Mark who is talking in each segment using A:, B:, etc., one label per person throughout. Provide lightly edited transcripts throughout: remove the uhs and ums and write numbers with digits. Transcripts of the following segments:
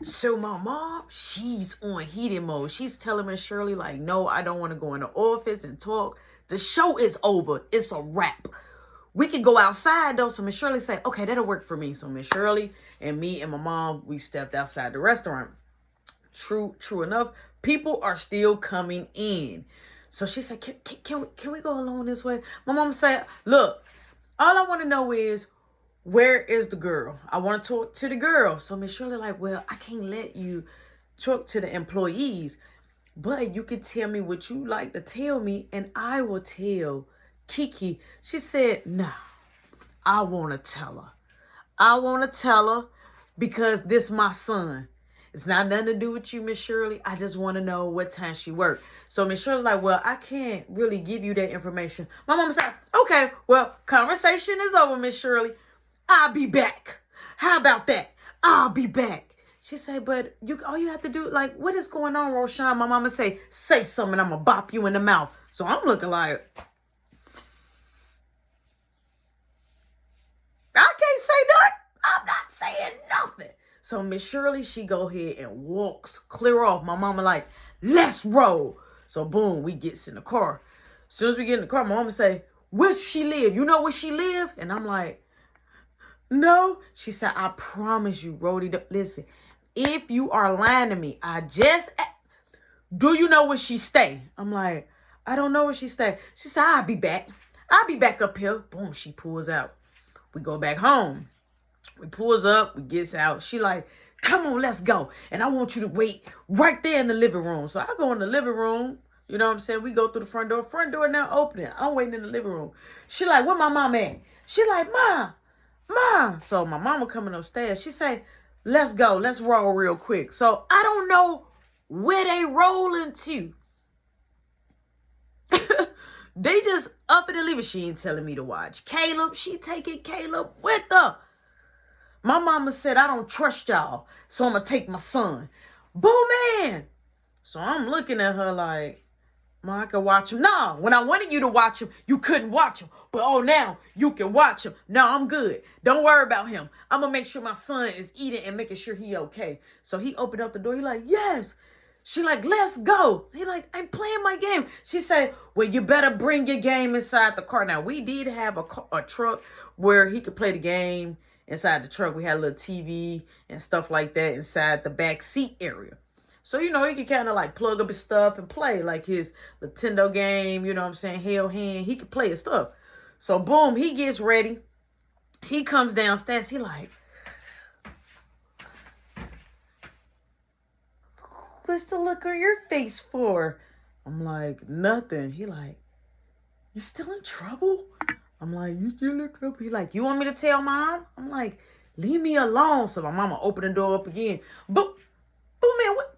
A: So my mom, she's on heated mode. She's telling Miss Shirley, like, no, I don't want to go in the office and talk. The show is over. It's a wrap. We can go outside though. So Miss Shirley said, okay, that'll work for me. So Miss Shirley and me and my mom, we stepped outside the restaurant. True enough, people are still coming in. So she said, can we go along this way? My mom said, look, all I want to know is, where is the girl? I want to talk to the girl. So Miss Shirley like, well, I can't let you talk to the employees, but you can tell me what you like to tell me, and I will tell Kiki. She said, nah, I want to tell her. I want to tell her because this my son. It's not nothing to do with you, Miss Shirley. I just want to know what time she worked. So Miss Shirley like, well, I can't really give you that information. My mama said, okay, well, conversation is over, Miss Shirley. I'll be back. How about that? I'll be back. She said, but all you have to do, like, what is going on, Roshan? My mama say something, I'm going to bop you in the mouth. So I'm looking like, I can't say nothing. I'm not saying nothing. So Miss Shirley, she go ahead and walks clear off. My mama like, let's roll. So boom, we gets in the car. As soon as we get in the car, my mama say, where she live? You know where she live? And I'm like, no. She said, I promise you, Rhodey, listen, if you are lying to me, do you know where she stay? I'm like, I don't know where she stay. She said, I'll be back. I'll be back up here. Boom, she pulls out. We go back home. We pulls up, we gets out. She like, come on, let's go. And I want you to wait right there in the living room. So I go in the living room. You know what I'm saying? We go through the front door. Front door now opening. I'm waiting in the living room. She like, where my mom at? She like, Ma. So my mama coming upstairs. She say, let's go. Let's roll real quick. So I don't know where they rolling to. They just up and leaving. She ain't telling me to watch Caleb. She taking Caleb with her. My mama said, I don't trust y'all, so I'm going to take my son. Boo, man. So I'm looking at her like, Ma, I can watch him. No, when I wanted you to watch him, you couldn't watch him. But oh, now you can watch him. No, I'm good. Don't worry about him. I'm going to make sure my son is eating and making sure he okay. So he opened up the door. He like, yes. She like, let's go. He like, I'm playing my game. She said, well, you better bring your game inside the car. Now, we did have a truck where he could play the game. Inside the truck, we had a little TV and stuff like that inside the back seat area. So, you know, he could kind of like plug up his stuff and play like his Nintendo game, you know what I'm saying, held hand. He could play his stuff. So, boom, he gets ready. He comes downstairs. He like, what's the look on your face for? I'm like, nothing. He like, you still in trouble? I'm like, you still in trouble? He like, you want me to tell Mom? I'm like, leave me alone. So my mama opened the door up again. Boo man, what?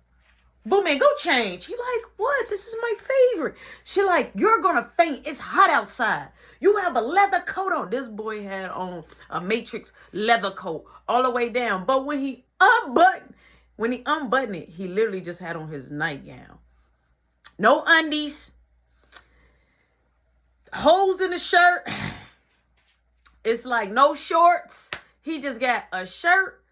A: Boo man, go change. He like, what? This is my favorite. She like, you're gonna faint. It's hot outside. You have a leather coat on. This boy had on a Matrix leather coat all the way down. But when he unbuttoned it, he literally just had on his nightgown. No undies. Holes in the shirt. It's like no shorts. He just got a shirt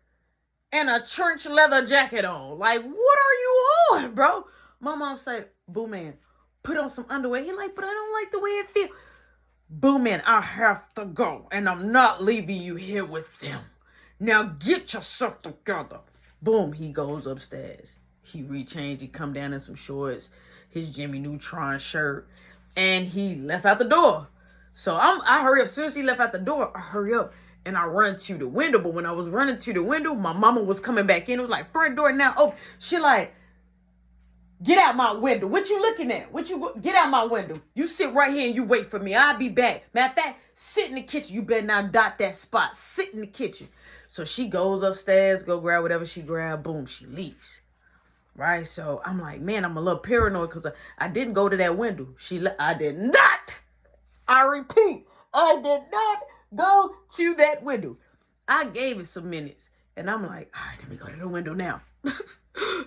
A: and a trench leather jacket on. Like, what are you on, bro? My mom said, boo man, put on some underwear. He like, but I don't like the way it feels. Boo man, I have to go, and I'm not leaving you here with them. Now get yourself together. Boom, he goes upstairs. He rechanged. He come down in some shorts, his Jimmy Neutron shirt, and he left out the door. So I hurry up. As soon as he left out the door, I hurry up and I run to the window. But when I was running to the window, my mama was coming back in. It was like, front door now open. She like, get out my window. What you looking at? Get out my window. You sit right here and you wait for me. I'll be back. Matter of fact, sit in the kitchen. You better not dot that spot. Sit in the kitchen. So she goes upstairs, go grab whatever she grabbed. Boom, she leaves. Right? So I'm like, man, I'm a little paranoid because I didn't go to that window. I did not. I repeat, I did not go to that window. I gave it some minutes. And I'm like, all right, let me go to the window now.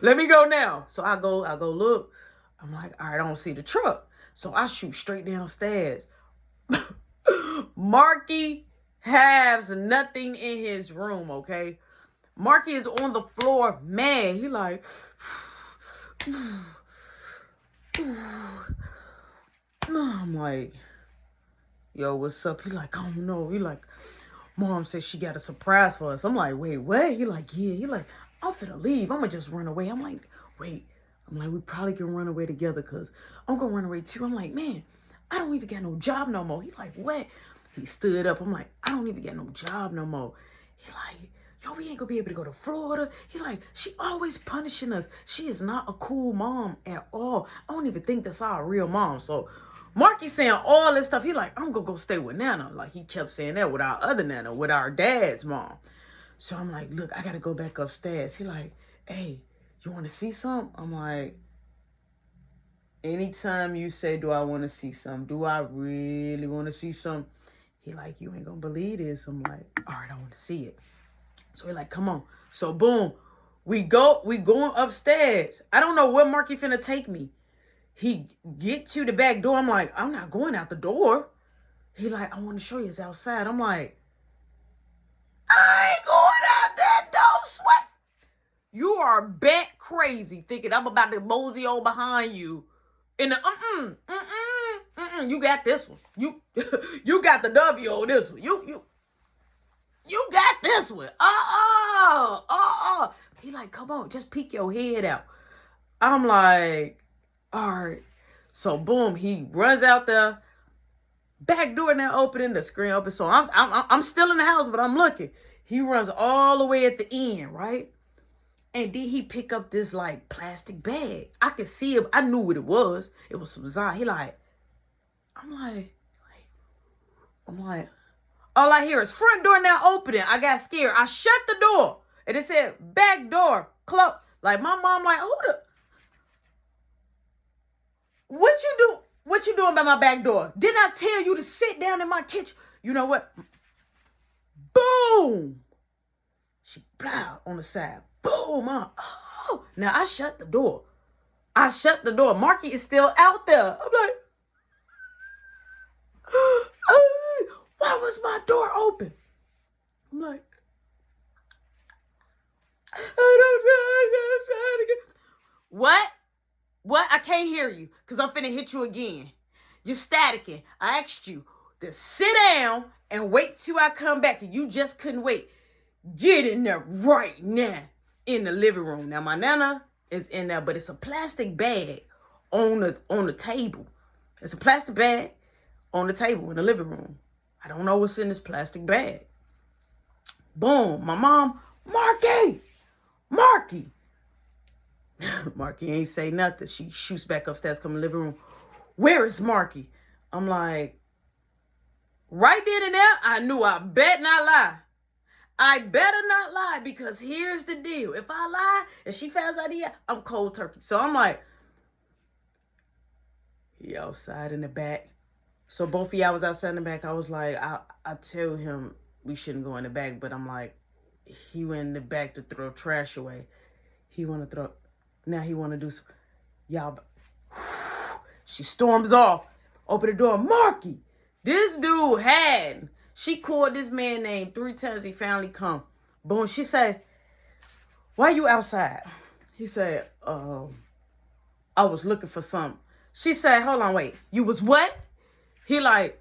A: Let me go now. So I go look. I'm like, all right, I don't see the truck. So I shoot straight downstairs. Marky has nothing in his room, okay? Marky is on the floor, mad. He like, I'm like, yo, what's up? He like, oh no. He like, Mom said she got a surprise for us. I'm like, wait, what? He like, yeah. He like, I'm finna leave. I'm gonna just run away. I'm like, wait. I'm like, we probably can run away together because I'm gonna run away too. I'm like, man, I don't even got no job no more. He like, what? He stood up. I'm like, I don't even got no job no more. He like, yo, we ain't gonna be able to go to Florida. He like, she always punishing us. She is not a cool mom at all. I don't even think that's our real mom. So Marky saying all this stuff. He like, I'm gonna go stay with Nana. Like he kept saying that with our other Nana, with our dad's mom. So I'm like, look, I gotta go back upstairs. He like, hey, you want to see something? I'm like, anytime you say, do I want to see something? Do I really want to see something? He like, you ain't gonna believe this. I'm like, all right, I want to see it. So he like, come on. So boom, we going upstairs. I don't know where Marky finna take me. He get to the back door. I'm like, I'm not going out the door. He like, I want to show you it's outside. I'm like, I ain't going out that door, sweat. You are bat crazy thinking I'm about to mosey on behind you. And the you got this one. You got the W on this one. You got this one. He like, come on, just peek your head out. I'm like, all right. So boom, he runs out there. Back door now opening, the screen open. So I'm still in the house, but I'm looking. He runs all the way at the end, right? And then he pick up this like plastic bag. I could see him. I knew what it was. It was some Zod. He like, I'm like, all I hear is front door now opening. I got scared. I shut the door. And it said back door close. Like my mom like, what you do? What you doing by my back door? Didn't I tell you to sit down in my kitchen? You know what? Boom. She plowed on the side. Boom. Oh. Now I shut the door. Marky is still out there. I'm like, why was my door open? I'm like, I don't know. What? I can't hear you because I'm finna hit you again. You're staticking. I asked you to sit down and wait till I come back, and you just couldn't wait. Get in there right now in the living room. Now my Nana is in there, but it's a plastic bag on the table. It's a plastic bag on the table in the living room. I don't know what's in this plastic bag. Boom. My mom, Marky. Marky ain't say nothing. She shoots back upstairs, come in the living room. Where is Marky? I'm like, right then and there, I knew I bet not lie. I better not lie because here's the deal. If I lie and she finds out here, I'm cold turkey. So I'm like, he outside in the back. So both of y'all was outside in the back. I was like, I tell him we shouldn't go in the back, but I'm like, he went in the back to throw trash away. He want to do some, y'all. She storms off. Open the door. Marky, this dude had. She called this man name 3 times. He finally come. Boom. She said, why you outside? He said, I was looking for something. She said, hold on, wait. You was what? He like,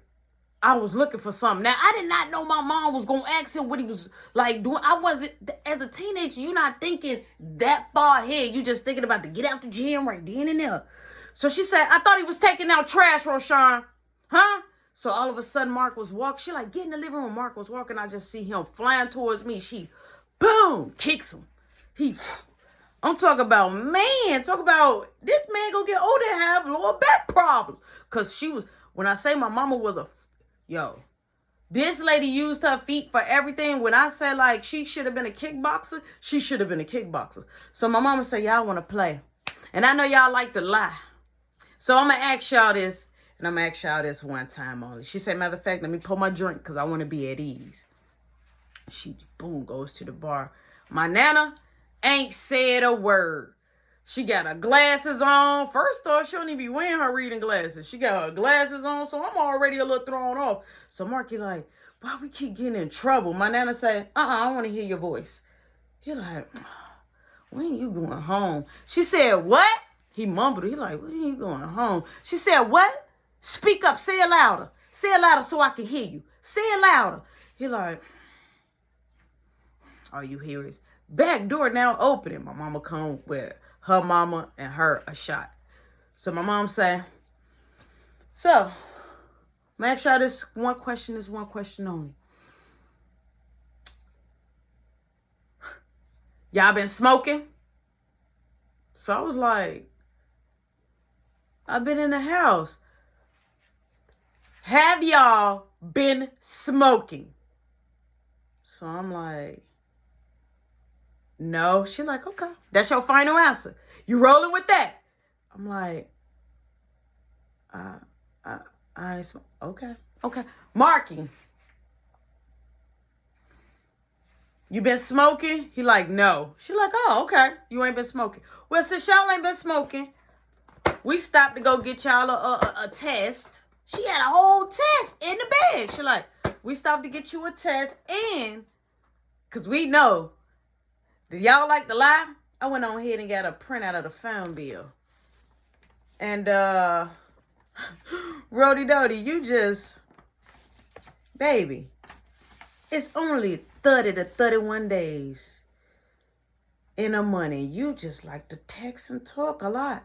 A: I was looking for something. Now, I did not know my mom was going to ask him what he was like doing. I wasn't, as a teenager, you're not thinking that far ahead. You just thinking about to get out the gym right then and there. So she said, I thought he was taking out trash, Roshan. Huh? So all of a sudden, Mark was walking. She like, get in the living room. Mark was walking. I just see him flying towards me. She, boom, kicks him. I'm talking about, man, this man gonna get older and have lower back problems. Because when I say my mama was this lady used her feet for everything. When I say like she should have been a kickboxer, she should have been a kickboxer. So my mama said, y'all want to play. And I know y'all like to lie. So I'm going to ask y'all this. And I'm going to ask y'all this one time only. She said, matter of fact, let me pour my drink because I want to be at ease. She, boom, goes to the bar. My Nana ain't said a word. She got her glasses on. First off, she don't even be wearing her reading glasses. She got her glasses on, so I'm already a little thrown off. So Marky like, why we keep getting in trouble? My Nana said, I don't want to hear your voice. He like, when you going home? She said, what? He mumbled. He like, when you going home? She said, what? Speak up. Say it louder. Say it louder so I can hear you. Say it louder. He like, all you hear is back door now opening. My mama come with her mama and her a shot. So my mom say, so, make sure this one question is one question only. Y'all been smoking? So I was like, I've been in the house. Have y'all been smoking? So I'm like, no. She like, okay. That's your final answer. You rolling with that? I'm like, I ain't smoke. Okay. Marky, you been smoking? He like, no. She like, oh, okay. You ain't been smoking. Well, since y'all ain't been smoking, we stopped to go get y'all a test. She had a whole test in the bag. She like, we stopped to get you a test, and because we know that y'all like to lie, I went on ahead and got a printout of the phone bill. And Rody Dody, you just, baby, it's only 30 to 31 days in a month. You just like to text and talk a lot.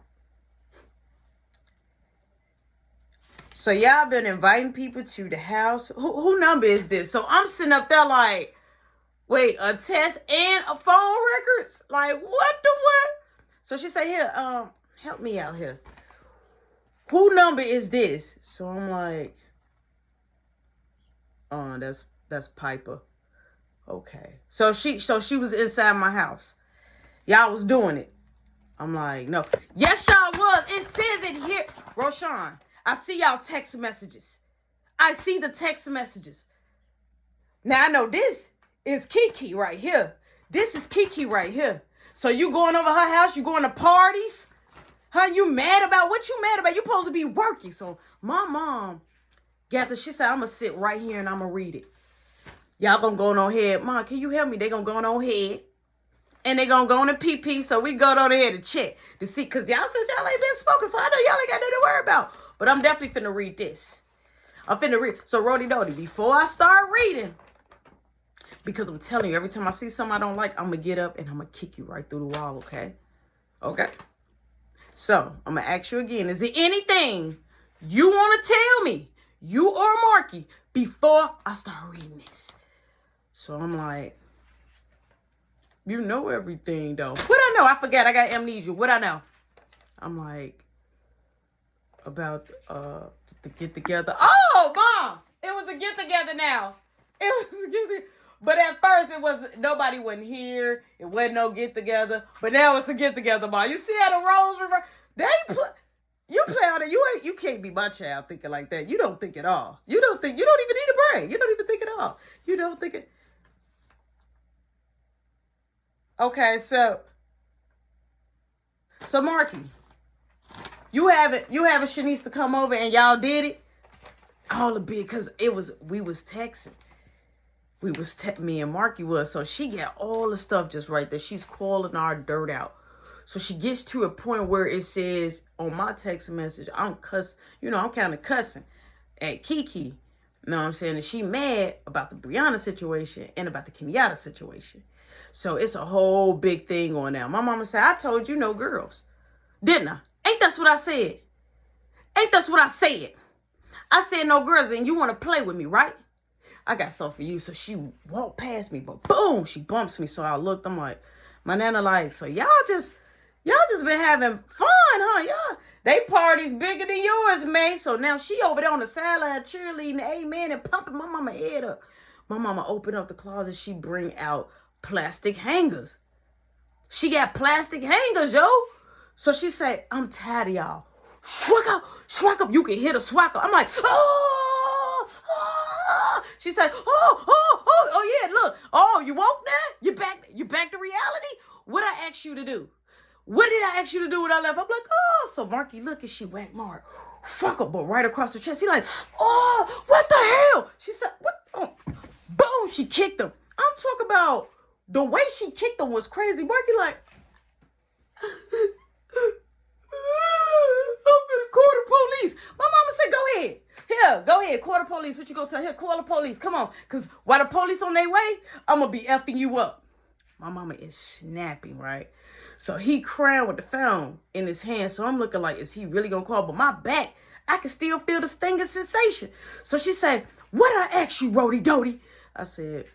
A: So y'all been inviting people to the house. Who number is this? So I'm sitting up there like, wait, a test and a phone records? Like, what the what? So she said, here, help me out here. Who number is this? So I'm like, oh, that's Piper. Okay. So she was inside my house. Y'all was doing it. I'm like, no. Yes, y'all was. It says it here. Roshan, I see y'all text messages. I see the text messages. Now I know this is Kiki right here. This is Kiki right here. So you going over her house? You going to parties? Huh? You mad about what you mad about? You supposed to be working. So my mom she said, I'm going to sit right here and I'm going to read it. Y'all going to go on ahead. Mom, can you help me? They going to go on ahead. And they going to go on a PP. So we go on ahead to check to see. Because y'all said y'all ain't been smoking. So I know y'all ain't got nothing to worry about. But I'm definitely finna read this. I'm finna read. So Rody Dody, before I start reading, because I'm telling you, every time I see something I don't like, I'm going to get up and I'm going to kick you right through the wall, okay? Okay? So, I'm going to ask you again. Is there anything you want to tell me, you or Marky, before I start reading this? So, I'm like, you know everything, though. What I know? I forgot. I got amnesia. What I know? I'm like, about the get-together. Oh, Mom! It was a get-together now. It was a get-together. But at first, it was nobody wasn't here. It wasn't no get together. But now it's a get together, Mom. You see how the roles reverse? You play on it. You can't be my child thinking like that. You don't think at all. You don't even need a brain. You don't even think at all. You don't think it. Okay, so Marky, you have Shanice to come over and y'all did it all a bit because we was texting. Me and Marky was. So she got all the stuff just right there. She's calling our dirt out. So she gets to a point where it says on my text message, I'm kind of cussing at Kiki. You know what I'm saying? And she mad about the Brianna situation and about the Kenyatta situation. So it's a whole big thing on now. My mama said, I told you no girls. Didn't I? Ain't that's what I said? I said no girls and you want to play with me, right? I got something for you. So she walked past me, but boom, she bumps me. So I looked, I'm like, my nana like, so y'all just been having fun, huh? Y'all, they parties bigger than yours, man. So now she over there on the sideline cheerleading, amen, and pumping my mama head up. My mama opened up the closet. She bring out plastic hangers. She got plastic hangers, yo. So she said, I'm tired of y'all. Swag up. You can hear the swag up. I'm like, oh. She said, oh yeah, look. Oh, you woke now? You back to reality? What I asked you to do? What did I ask you to do when I left? I'm like, oh. So Marky look and she whacked Mark. Fuck up, but right across the chest. He like, oh, what the hell? She said, what? Oh. Boom, she kicked him. I'm talking about The way she kicked him was crazy. Marky like, I'm gonna call the police. My mama said, go ahead. Here, go ahead. Call the police. What you gonna tell? Here, call the police. Come on. Because while the police on their way, I'm gonna be effing you up. My mama is snapping, right? So he crying with the phone in his hand. So I'm looking like, is he really gonna call? But my back, I can still feel the stinging sensation. So she said, what I asked you, Rody Doty? I said,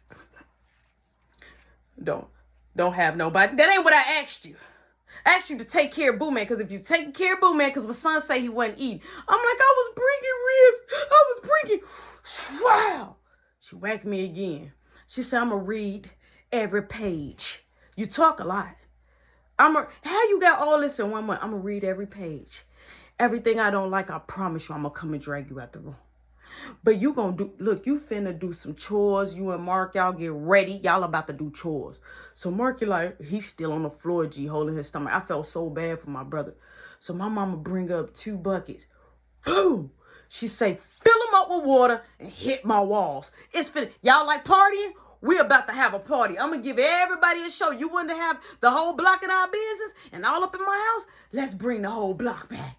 A: don't have nobody. That ain't what I asked you. I asked you to take care of Boo Man, because if you taking care of Boo Man, because my son say he wasn't eating. I'm like, I was bringing ribs. I was bringing. Wow. She whacked me again. She said, I'm going to read every page. You talk a lot. How you got all this in 1 month? I'm going to read every page. Everything I don't like, I promise you, I'm going to come and drag you out the room. But you gonna do, look, you finna do some chores. You and Mark, y'all get ready. Y'all about to do chores. So Marky like, he's still on the floor, G, holding his stomach. I felt so bad for my brother. So my mama bring up 2 buckets. Boom! She say, fill them up with water and hit my walls. It's finna, y'all like partying? We about to have a party. I'm gonna give everybody a show. You want to have the whole block in our business and all up in my house? Let's bring the whole block back.